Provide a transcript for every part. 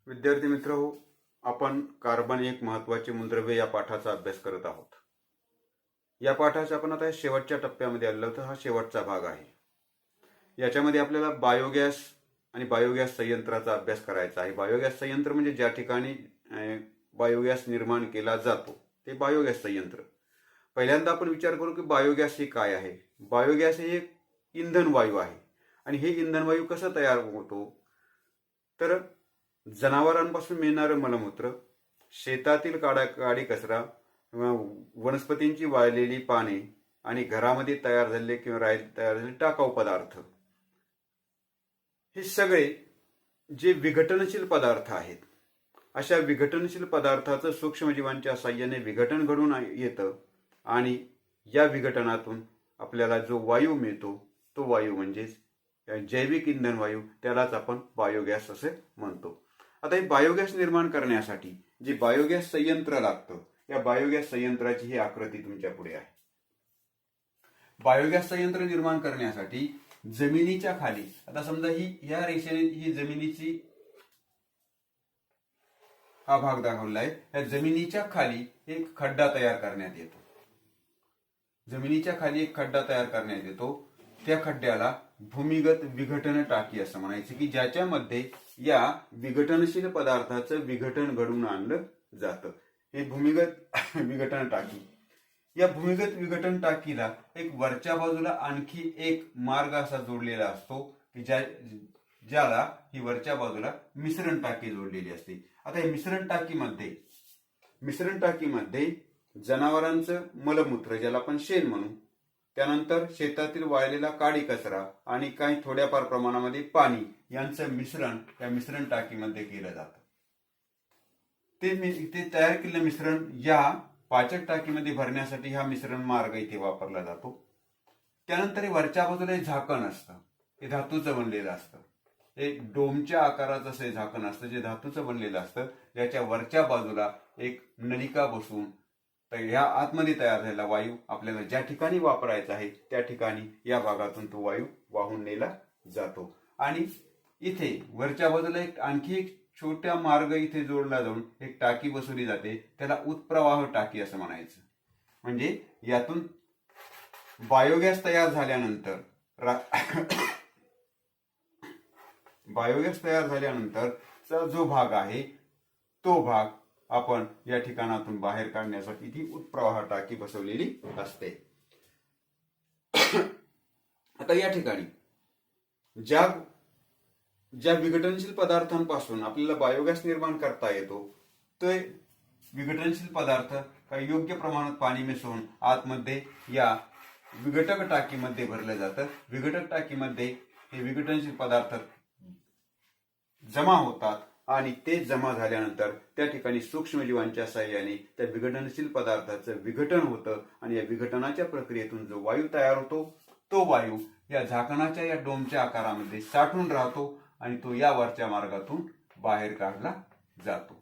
विद्यार्थी मित्र हो, आपण कार्बन एक महत्वाचे मूलद्रव्य या पाठाचा अभ्यास करत आहोत. या पाठाचा आपण आता शेवटच्या टप्प्यामध्ये आलो तर हा शेवटचा भाग आहे. याच्यामध्ये आपल्याला बायोगॅस आणि बायोगॅस संयंत्राचा अभ्यास करायचा आहे. बायोगॅस संयंत्र म्हणजे ज्या ठिकाणी बायोगॅस निर्माण केला जातो ते बायोगॅस संयंत्र. पहिल्यांदा आपण विचार करू की बायोगॅस हे काय आहे. बायोगॅस हे एक इंधन वायू आहे आणि हे इंधन वायू कसं तयार होतो तर जनावरांपासून मिळणारं मलमूत्र, शेतातील काडी कचरा, वनस्पतींची वाळलेली पाने आणि घरामध्ये तयार झालेले किंवा तयार झालेले टाकाऊ पदार्थ, हे सगळे जे विघटनशील पदार्थ आहेत, अशा विघटनशील पदार्थाचं सूक्ष्मजीवांच्या साह्याने विघटन घडून येतं आणि या विघटनातून आपल्याला जो वायू मिळतो तो वायू म्हणजेच जैविक इंधन वायू, त्यालाच आपण बायोगॅस असे म्हणतो. आता हे बायोगॅस निर्माण करण्यासाठी जे बायोगॅस संयंत्र लागतं, या बायोगॅस संयंत्राची ही आकृती तुमच्या पुढे आहे. बायोगॅस संयंत्र निर्माण करण्यासाठी जमिनीच्या खाली, आता समजा या रेषेने ही जमिनीची हा भाग दाखवला आहे. या जमिनीच्या खाली एक खड्डा तयार करण्यात येतो. जमिनीच्या खाली एक खड्डा तयार करण्यात येतो. त्या खड्ड्याला भूमिगत विघटन टाकी असं म्हणायचं, की ज्याच्यामध्ये या विघटनशील पदार्थाचं विघटन घडून आणलं जातं. हे भूमिगत विघटन टाकी. या भूमिगत विघटन टाकीला एक वरच्या बाजूला आणखी एक मार्ग असा जोडलेला असतो की ज्याला ही वरच्या बाजूला मिश्रण टाकी जोडलेली असते. आता हे मिश्रण टाकीमध्ये जनावरांचं मलमूत्र, ज्याला आपण शेण म्हणू, त्यानंतर शेतातील वाळलेला काडी कचरा आणि काही थोड्याफार प्रमाणामध्ये पाणी यांचं मिश्रण या मिश्रण टाकीमध्ये केलं जातं. ते तयार केलेलं मिश्रण या पाचक टाकीमध्ये भरण्यासाठी हा मिश्रण मार्ग इथे वापरला जातो. त्यानंतर वरच्या बाजूला झाकण असतं, हे धातूचं बनलेलं असतं. एक डोमच्या आकाराचं असं झाकण असतं जे धातूचं बनलेलं असतं. याच्या वरच्या बाजूला एक नलिका बसून ह्या आतमध्ये तयार झालेला वायू आपल्याला ज्या ठिकाणी वापरायचा आहे त्या ठिकाणी या भागातून तो वायू वाहून नेला जातो. आणि इथे वरच्या बाजूला आणखी एक छोटा मार्ग इथे जोडला जाऊन एक टाकी बसवली जाते. त्याला उत्प्रवाह टाकी असं म्हणायचं. म्हणजे यातून बायोगॅस तयार झाल्यानंतर जो भाग आहे तो भाग आपण या ठिकाणातून बाहेर काढण्यासाठी ती उत्प्रवाह टाकी बसवलेली असते. आता या ठिकाणी ज्या विघटनशील पदार्थांपासून आपल्याला बायोगॅस निर्माण करता येतो ते विघटनशील पदार्थ काही योग्य प्रमाणात पाणी मिसळून आतमध्ये या विघटक टाकीमध्ये भरलं जातं. विघटक टाकीमध्ये हे विघटनशील पदार्थ जमा होतात आणि ते जमा झाल्यानंतर त्या ठिकाणी सूक्ष्मजीवांच्या साह्याने त्या विघटनशील पदार्थाचं विघटन होतं आणि या विघटनाच्या प्रक्रियेतून जो वायू तयार होतो तो वायू या झाकणाच्या या डोमच्या आकारामध्ये साठून राहतो आणि तो या वरच्या मार्गातून बाहेर काढला जातो.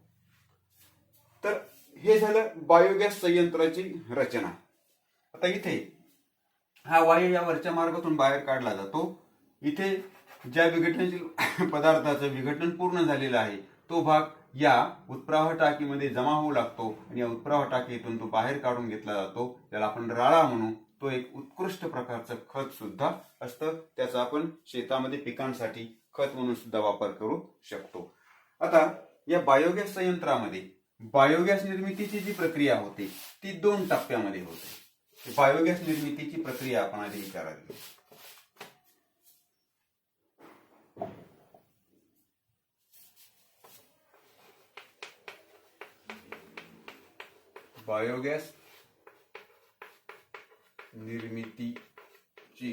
तर हे झालं बायोगॅस संयंत्राची रचना. आता इथे हा वायू या वरच्या मार्गातून बाहेर काढला जातो. इथे ज्या विघटनशील पदार्थाचं विघटन पूर्ण झालेलं आहे तो भाग या उत्प्रवाह टाकीमध्ये जमा होऊ लागतो आणि या उत्प्रवाह टाकीतून तो बाहेर काढून घेतला जातो. त्याला आपण राळा म्हणू. तो एक उत्कृष्ट प्रकारचं खत सुद्धा असतं. त्याचा आपण शेतामध्ये पिकांसाठी खत म्हणून सुद्धा वापर करू शकतो. आता या बायोगॅस संयंत्रामध्ये बायोगॅस निर्मितीची जी प्रक्रिया होते ती 2 टप्प्यामध्ये होते. बायोगॅस निर्मितीची प्रक्रिया आपण आधी विचारावी. बायोगॅस निर्मितीची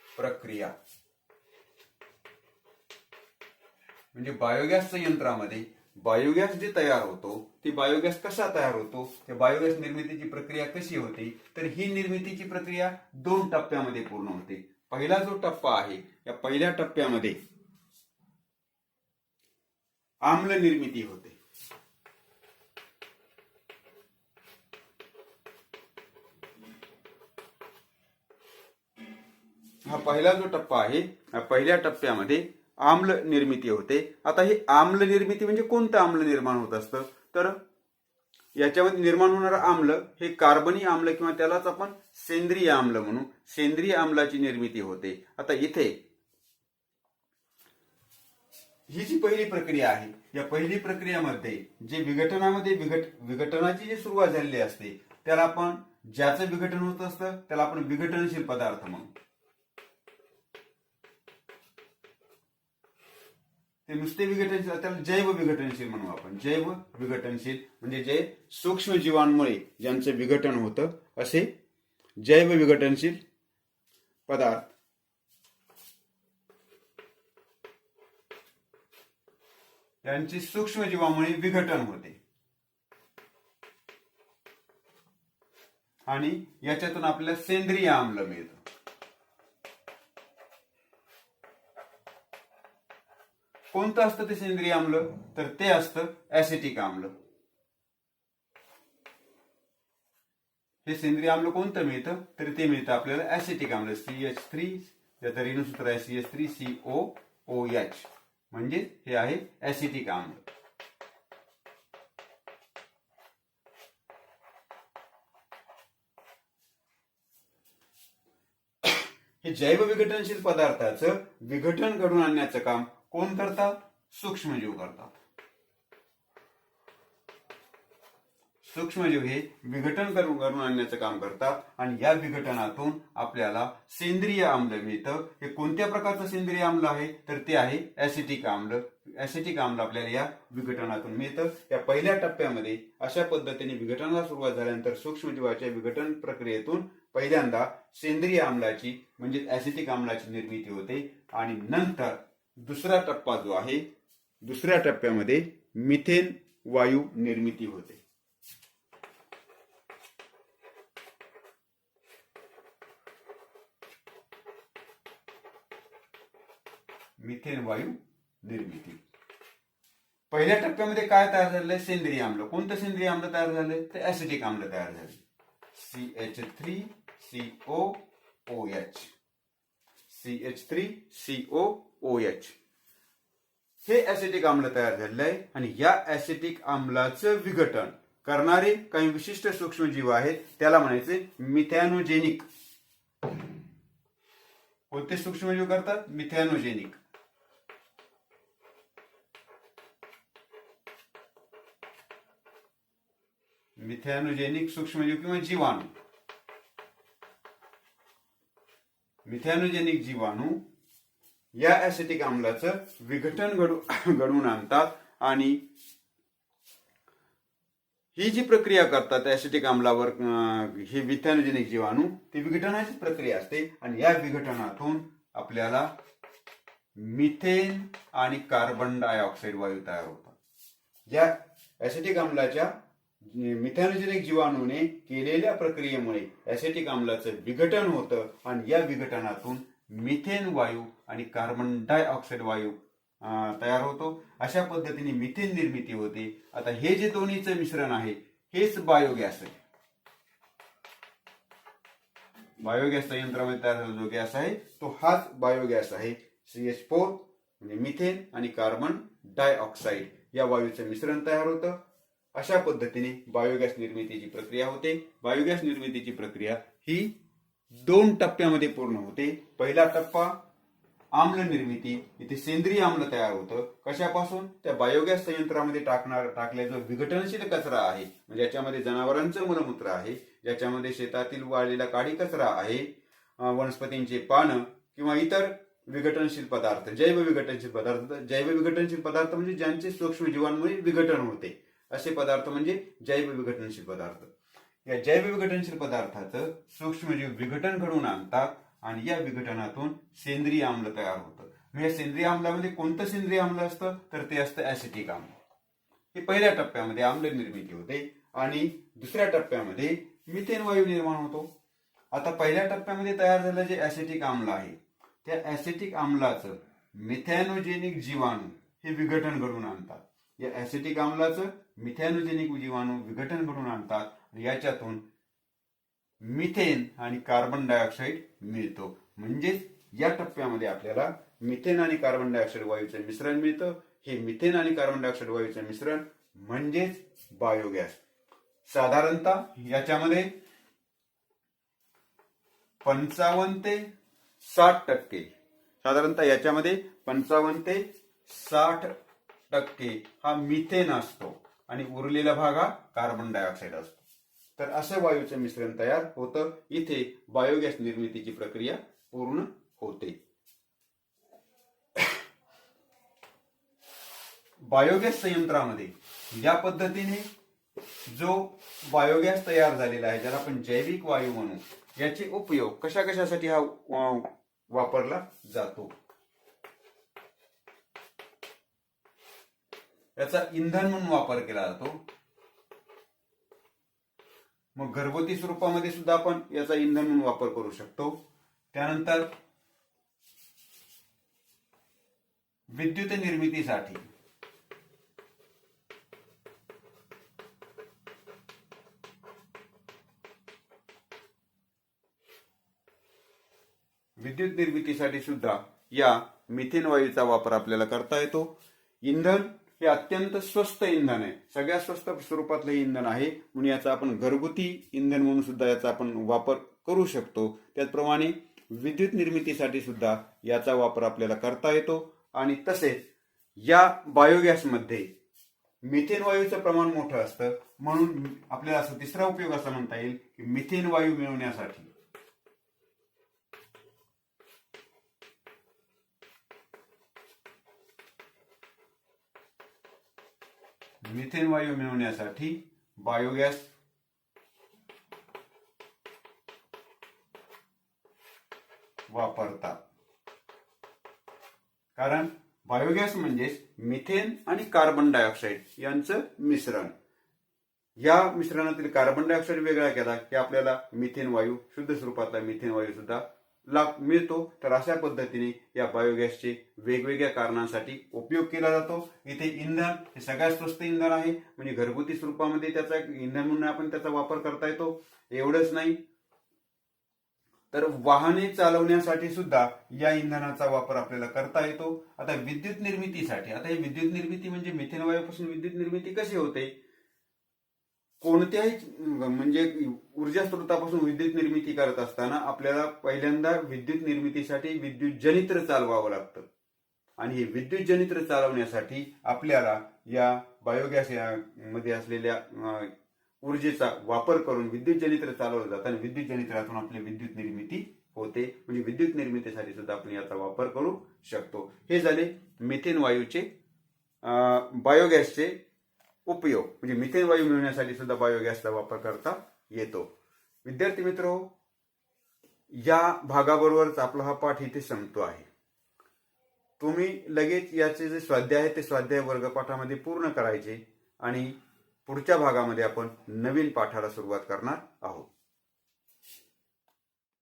प्रक्रिया म्हणजे बायोगॅस संयंत्रामध्ये बायोगॅस जे तयार होतो ती बायोगॅस कसा तयार होतो, त्या बायोगॅस निर्मितीची प्रक्रिया कशी होते, तर ही निर्मितीची प्रक्रिया 2 टप्प्यामध्ये पूर्ण होते. पहिला जो टप्पा आहे या पहिल्या टप्प्यामध्ये आम्ल निर्मिती होते. हा पहिला जो टप्पा आहे, या पहिल्या टप्प्यामध्ये आम्ल निर्मिती होते. आता ही आम्ल निर्मिती म्हणजे कोणतं आम्ल निर्माण होत असतं, तर याच्यामध्ये निर्माण होणारं आम्ल हे कार्बनी आम्ल किंवा त्यालाच आपण सेंद्रिय आम्ल म्हणू. सेंद्रिय आम्लाची निर्मिती होते. आता इथे ही जी पहिली प्रक्रिया आहे, या पहिली प्रक्रियामध्ये जे विघटनामध्ये विघटनाची जी सुरुवात झालेली असते त्याला आपण, ज्याचं विघटन होत असतं त्याला आपण विघटनशील पदार्थ म्हणू. ते नुसते विघटनशील, त्याला जैव विघटनशील म्हणू आपण. जैव विघटनशील म्हणजे जे सूक्ष्म जीवांमुळे ज्यांचं विघटन होतं असे जैव विघटनशील पदार्थ यांचे सूक्ष्म जीवामुळे विघटन होते आणि याच्यातून आपल्याला सेंद्रिय आम्ल मिळतं. कोणतं असतं ते सेंद्रिय आम्ल, तर ते असतं ऍसिटिक आम्ल. हे सेंद्रिय आम्ल कोणतं मिळतं, तर ते मिळतं आपल्याला ऍसिटिक आम्ल. CH3, ज्याचं रेणूसूत्र आहे CH3COOH, म्हणजे हे आहे ऍसिटिक आम्ल. हे जैव विघटनशील पदार्थाचं विघटन घडून आणण्याचं काम कोण करतात, सूक्ष्मजीव करतात. सूक्ष्मजीव हे विघटन घडून आणण्याचं काम करतात आणि या विघटनातून आपल्याला सेंद्रिय आम्ल मिळतं. हे कोणत्या प्रकारचं सेंद्रिय आम्ल आहे, तर ते आहे ऍसिटिक आम्ल. ऍसिटिक आम्ल आपल्याला या विघटनातून मिळतं. या पहिल्या टप्प्यामध्ये अशा पद्धतीने विघटनाला सुरुवात झाल्यानंतर सूक्ष्मजीवाच्या विघटन प्रक्रियेतून पहिल्यांदा सेंद्रिय आम्लाची म्हणजे ऍसिटिक आम्लाची निर्मिती होते आणि नंतर दुसरा टप्पा जो आहे, दुसऱ्या टप्प्यामध्ये मिथेन वायू निर्मिती होते. मिथेन वायू निर्मिती. पहिल्या टप्प्यामध्ये काय तयार झालंय, सेंद्रिय आम्ल. कोणतं सेंद्रिय आम्ल तयार झालंय, तर ऍसिटिक आम्ल तयार झाले. CH3COOH. CH3COOH हे ऍसिटिक आम्ल तयार झालेलं आहे आणि या ऍसिटिक आम्लाचं विघटन करणारे काही विशिष्ट सूक्ष्मजीव आहेत, त्याला म्हणायचे मिथॅनोजेनिक. कोणते सूक्ष्मजीव करतात, मिथॅनोजेनिक. मिथॅनोजेनिक सूक्ष्मजीव किंवा जीवाणू. मिथॅनोजेनिक जीवाणू या ऍसिटिक आम्लाचं विघटन घडवून आणतात आणि ही जी प्रक्रिया करतात ऍसिटिक आम्लावर, हे मिथॅनोजेनिक जीवाणू, ती विघटनाची प्रक्रिया असते आणि या विघटनातून आपल्याला मिथेन आणि कार्बन डायऑक्साईड वायू तयार होतात. या ऍसिटिक आम्लाच्या मिथॅनोजेनिक जीवाणूने केलेल्या प्रक्रियेमुळे ऍसिटिक आम्लाचं विघटन होतं आणि या विघटनातून मिथेन वायू आणि कार्बन डायऑक्साईड वायू तयार होतो. अशा पद्धतीने मिथेन निर्मिती होते. आता हे जे दोन्हीचं मिश्रण आहे हेच बायोगॅस आहे. बायोगॅस संयंत्रामध्ये तयार झालेला जो गॅस आहे तो हाच बायोगॅस आहे. CH4 म्हणजे मिथेन आणि कार्बन डायऑक्साईड या वायूचं मिश्रण तयार होतं. अशा पद्धतीने बायोगॅस निर्मितीची प्रक्रिया होते. बायोगॅस निर्मितीची प्रक्रिया ही 2 टप्प्यामध्ये पूर्ण होते. पहिला टप्पा आम्ल निर्मिती. इथे सेंद्रिय आम्ल तयार होतं. कशापासून, त्या बायोगॅस संयंत्रामध्ये टाकल्या जो विघटनशील कचरा आहे, म्हणजे याच्यामध्ये जनावरांचं मलमूत्र आहे, ज्याच्यामध्ये शेतातील वाळलेला काडी कचरा आहे, वनस्पतींचे पानं किंवा इतर विघटनशील पदार्थ, जैव विघटनशील पदार्थ. जैव विघटनशील पदार्थ म्हणजे ज्यांचे सूक्ष्म जीवांमुळे विघटन होते असे पदार्थ म्हणजे जैव विघटनशील पदार्थ. या जैव विघटनशील पदार्थाचं सूक्ष्मजीव विघटन घडवून आणतात आणि या विघटनातून सेंद्रिय आम्ल तयार होतं. या सेंद्रिय आम्लामध्ये कोणतं सेंद्रिय आम्ल असतं, तर ते असतं ऍसिटिक आम्ल. हे पहिल्या टप्प्यामध्ये आम्ल निर्मिती होते आणि दुसऱ्या टप्प्यामध्ये मिथेन वायू निर्माण होतो. आता पहिल्या टप्प्यामध्ये तयार झालेलं जे ऍसिटिक आम्ल आहे त्या ऍसिटिक आम्लाचं मिथॅनोजेनिक जीवाणू हे विघटन घडवून आणतात. या ऍसिटिक आम्लाचं मिथॅनोजेनिक जीवाणू विघटन घडवून आणतात. याच्यातून मिथेन आणि कार्बन डायऑक्साईड मिळतो. म्हणजेच या टप्प्यामध्ये आपल्याला मिथेन आणि कार्बन डायऑक्साईड वायूचं मिश्रण मिळतं. हे मिथेन आणि कार्बन डायऑक्साईड वायूचं मिश्रण म्हणजेच बायोगॅस. साधारणतः याच्यामध्ये 55 ते 60% साधारणतः याच्यामध्ये 55 ते 60% हा मिथेन असतो आणि उरलेला भाग हा कार्बन डायऑक्साईड असतो. तर असं वायूचं मिश्रण तयार होतं. इथे बायोगॅस निर्मितीची प्रक्रिया पूर्ण होते. बायोगॅस संयंत्रामध्ये या पद्धतीने जो बायोगॅस तयार झालेला आहे, ज्याला आपण जैविक वायू म्हणू, याचे उपयोग कशा कशासाठी हा वापरला जातो. याचा इंधन म्हणून वापर केला जातो. मग घरगुती स्वरूपामध्ये सुद्धा आपण याचा इंधन म्हणून वापर करू शकतो. त्यानंतर विद्युत निर्मितीसाठी सुद्धा या मिथेन वायूचा वापर आपल्याला करता येतो. इंधन हे अत्यंत स्वस्त इंधन आहे, सगळ्यात स्वस्त स्वरूपातलं इंधन आहे, म्हणून याचा आपण घरगुती इंधन म्हणून सुद्धा याचा आपण वापर करू शकतो. त्याचप्रमाणे विद्युत निर्मितीसाठी सुद्धा याचा वापर आपल्याला करता येतो. आणि तसेच या बायोगॅसमध्ये मिथेन वायूचं प्रमाण मोठं असतं, म्हणून आपल्याला असा तिसरा उपयोग असा म्हणता येईल की मिथेन वायू मिळवण्यासाठी बायोगॅस वापरतात. कारण बायोगॅस म्हणजेच मिथेन आणि कार्बन डायऑक्साईड यांचं मिश्रण. या मिश्रणातील कार्बन डायऑक्साईड वेगळा केला की आपल्याला मिथेन वायू, शुद्ध स्वरूपातला मिथेन वायू सुद्धा मिळतो. तर अशा पद्धतीने या बायोगॅसचे वेगवेगळ्या कारणांसाठी उपयोग केला जातो. इथे इंधन हे सगळ्यात स्वस्त इंधन आहे, म्हणजे घरगुती स्वरूपामध्ये त्याचा इंधन म्हणून आपण त्याचा वापर करता येतो. एवढंच नाही तर वाहने चालवण्यासाठी सुद्धा या इंधनाचा वापर आपल्याला करता येतो. आता विद्युत निर्मितीसाठी, आता ही विद्युत निर्मिती म्हणजे मिथेन वायूपासून विद्युत निर्मिती कशी होते. कोणत्याही म्हणजे ऊर्जा स्रोतापासून विद्युत निर्मिती करत असताना आपल्याला पहिल्यांदा विद्युत निर्मितीसाठी विद्युत जनित्र चालवावं लागतं. आणि हे विद्युत जनित्र चालवण्यासाठी आपल्याला या बायोगॅस मध्ये असलेल्या ऊर्जेचा वापर करून विद्युत जनित्र चालवलं जातं आणि विद्युत जनित्रातून आपली विद्युत निर्मिती होते. म्हणजे विद्युत निर्मितीसाठी सुद्धा आपण याचा वापर करू शकतो. हे झाले मिथेन वायूचे बायोगॅसचे उपयोग. म्हणजे मिथेन वायू मिळवण्यासाठी सुद्धा बायोगॅसचा वापर करता येतो. विद्यार्थी मित्र, या भागाबरोबरच आपला हा पाठ इथे संपतो आहे. तुम्ही लगेच याचे जे स्वाध्याय आहे ते स्वाध्याय वर्गपाठामध्ये पूर्ण करायचे आणि पुढच्या भागामध्ये आपण नवीन पाठाला सुरुवात करणार आहोत.